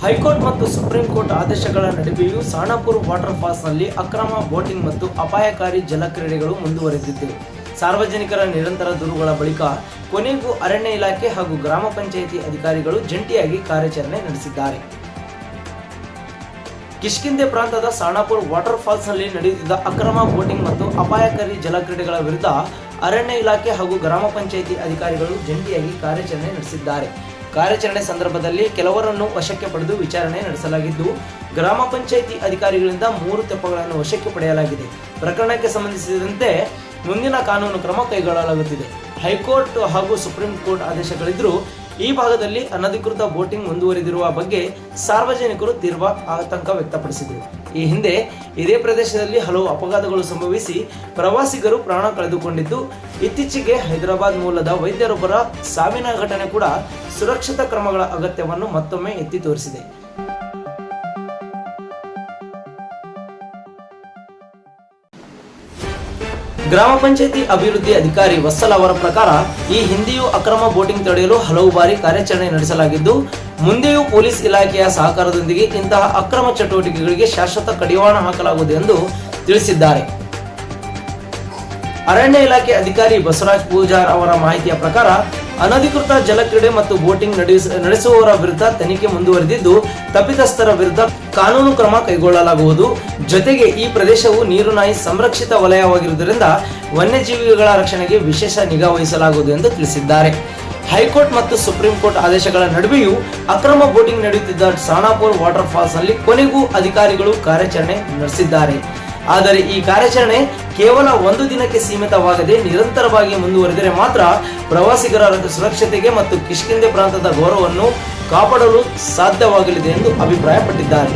High court ಮತ್ತು supreme court ಆದೇಶಗಳ ನಡುವೆಯೂ ಸಾಣಾಪುರ್ water ಫಾಲ್ಸ್ನಲ್ಲಿ ಅಕ್ರಮ ಬೋಟಿಂಗ್ ಮತ್ತು ಅಪಾಯಕಾರಿ ಜಲಕ್ರೀಡೆಗಳು ಮುಂದುವರೆದಿದ್ದು, ಸಾರ್ವಜನಿಕರ ನಿರಂತರ ದೂರುಗಳ ಬಳಿಕ ಕೊನೆಗೂ ಅರಣ್ಯ ಇಲಾಖೆ ಹಾಗೂ ಗ್ರಾಮ ಪಂಚಾಯಿತಿ ಅಧಿಕಾರಿಗಳು ಜಂಟಿಯಾಗಿ ಕಾರ್ಯಾಚರಣೆ ನಡೆಸಿದ್ದಾರೆ. ಕಿಷ್ಕಿಂಧೆ ಪ್ರಾಂತದ ಸಾಣಾಪುರ್ ವಾಟರ್ ಫಾಲ್ಸ್ನಲ್ಲಿ ನಡೆಯುತ್ತಿದ್ದ ಅಕ್ರಮ ಬೋಟಿಂಗ್ ಮತ್ತು ಅಪಾಯಕಾರಿ ಜಲಕ್ರೀಡೆಗಳ ವಿರುದ್ಧ ಅರಣ್ಯ ಇಲಾಖೆ ಹಾಗೂ ಗ್ರಾಮ ಪಂಚಾಯಿತಿ ಅಧಿಕಾರಿಗಳು ಜಂಟಿಯಾಗಿ ಕಾರ್ಯಾಚರಣೆ ನಡೆಸಿದ್ದಾರೆ. ಕಾರ್ಯಾಚರಣೆ ಸಂದರ್ಭದಲ್ಲಿ ಕೆಲವರನ್ನು ವಶಕ್ಕೆ ಪಡೆದು ವಿಚಾರಣೆ ನಡೆಸಲಾಗಿದ್ದು, ಗ್ರಾಮ ಪಂಚಾಯಿತಿ ಅಧಿಕಾರಿಗಳಿಂದ 3 ತೆಪ್ಪಗಳನ್ನು ವಶಕ್ಕೆ ಪಡೆಯಲಾಗಿದೆ. ಪ್ರಕರಣಕ್ಕೆ ಸಂಬಂಧಿಸಿದಂತೆ ಮುಂದಿನ ಕಾನೂನು ಕ್ರಮ ಕೈಗೊಳ್ಳಲಾಗುತ್ತಿದೆ. ಹೈಕೋರ್ಟ್ ಹಾಗೂ ಸುಪ್ರೀಂ ಕೋರ್ಟ್ ಆದೇಶಗಳಿದ್ದರೂ ಈ ಭಾಗದಲ್ಲಿ ಅನಧಿಕೃತ ಬೋಟಿಂಗ್ ಮುಂದುವರಿದಿರುವ ಬಗ್ಗೆ ಸಾರ್ವಜನಿಕರು ತೀವ್ರ ಆತಂಕ ವ್ಯಕ್ತಪಡಿಸಿದರು. ಈ ಹಿಂದೆ ಇದೇ ಪ್ರದೇಶದಲ್ಲಿ ಹಲವು ಅಪಘಾತಗಳು ಸಂಭವಿಸಿ ಪ್ರವಾಸಿಗರು ಪ್ರಾಣ ಕಳೆದುಕೊಂಡಿದ್ದು, ಇತ್ತೀಚೆಗೆ ಹೈದರಾಬಾದ್ ಮೂಲದ ವೈದ್ಯರೊಬ್ಬರ ಸಾವಿನ ಘಟನೆ ಕೂಡ ಸುರಕ್ಷತಾ ಕ್ರಮಗಳ ಅಗತ್ಯವನ್ನು ಮತ್ತೊಮ್ಮೆ ಎತ್ತಿ ತೋರಿಸಿದೆ. ಗ್ರಾಮ ಪಂಚಾಯಿತಿ ಅಭಿವೃದ್ಧಿ ಅಧಿಕಾರಿ ವತ್ಸಲ್ ಅವರ ಪ್ರಕಾರ ಈ ಹಿಂದೆಯೂ ಅಕ್ರಮ ಬೋಟಿಂಗ್ ತಡೆಯಲು ಹಲವು ಬಾರಿ ಕಾರ್ಯಾಚರಣೆ ನಡೆಸಲಾಗಿದ್ದು, ಮುಂದೆಯೂ ಪೊಲೀಸ್ ಇಲಾಖೆಯ ಸಹಕಾರದೊಂದಿಗೆ ಇಂತಹ ಅಕ್ರಮ ಚಟುವಟಿಕೆಗಳಿಗೆ ಶಾಶ್ವತ ಕಡಿವಾಣ ಹಾಕಲಾಗುವುದು ಎಂದು ತಿಳಿಸಿದ್ದಾರೆ. ಅರಣ್ಯ ಇಲಾಖೆ ಅಧಿಕಾರಿ ಬಸವರಾಜ್ ಪೂಜಾರ್ ಅವರ ಮಾಹಿತಿಯ ಪ್ರಕಾರ ಅನಧಿಕೃತ ಜಲಕ್ರೀಡೆ ಮತ್ತು ಬೋಟಿಂಗ್ ನಡೆಸುವವರ ವಿರುದ್ಧ ತನಿಖೆ ಮುಂದುವರೆದಿದ್ದು, ತಪ್ಪಿತಸ್ಥರ ವಿರುದ್ಧ ಕಾನೂನು ಕ್ರಮ ಕೈಗೊಳ್ಳಲಾಗುವುದು. ಜೊತೆಗೆ ಈ ಪ್ರದೇಶವು ನೀರುನಾಯಿ ಸಂರಕ್ಷಿತ ವಲಯವಾಗಿರುವುದರಿಂದ ವನ್ಯಜೀವಿಗಳ ರಕ್ಷಣೆಗೆ ವಿಶೇಷ ನಿಗಾ ವಹಿಸಲಾಗುವುದು ಎಂದು ತಿಳಿಸಿದ್ದಾರೆ. ಹೈಕೋರ್ಟ್ ಮತ್ತು ಸುಪ್ರೀಂ ಕೋರ್ಟ್ ಆದೇಶಗಳ ನಡುವೆಯೂ ಅಕ್ರಮ ಬೋಟಿಂಗ್ ನಡೆಯುತ್ತಿದ್ದ ಸಾಣಾಪುರ್ ವಾಟರ್ ಫಾಲ್ಸ್ ನಲ್ಲಿ ಕೊನೆಗೂ ಅಧಿಕಾರಿಗಳು ಕಾರ್ಯಾಚರಣೆ ನಡೆಸಿದ್ದಾರೆ. ಆದರೆ ಈ ಕಾರ್ಯಾಚರಣೆ ಕೇವಲ 1 ದಿನಕ್ಕೆ ಸೀಮಿತವಾಗದೆ ನಿರಂತರವಾಗಿ ಮುಂದುವರೆದರೆ ಮಾತ್ರ ಪ್ರವಾಸಿಗರ ಸುರಕ್ಷತೆಗೆ ಮತ್ತು ಕಿಷ್ಕಿಂಧೆ ಪ್ರಾಂತದ ಗೌರವವನ್ನು ಕಾಪಾಡಲು ಸಾಧ್ಯವಾಗಲಿದೆ ಎಂದು ಅಭಿಪ್ರಾಯಪಟ್ಟಿದ್ದಾರೆ.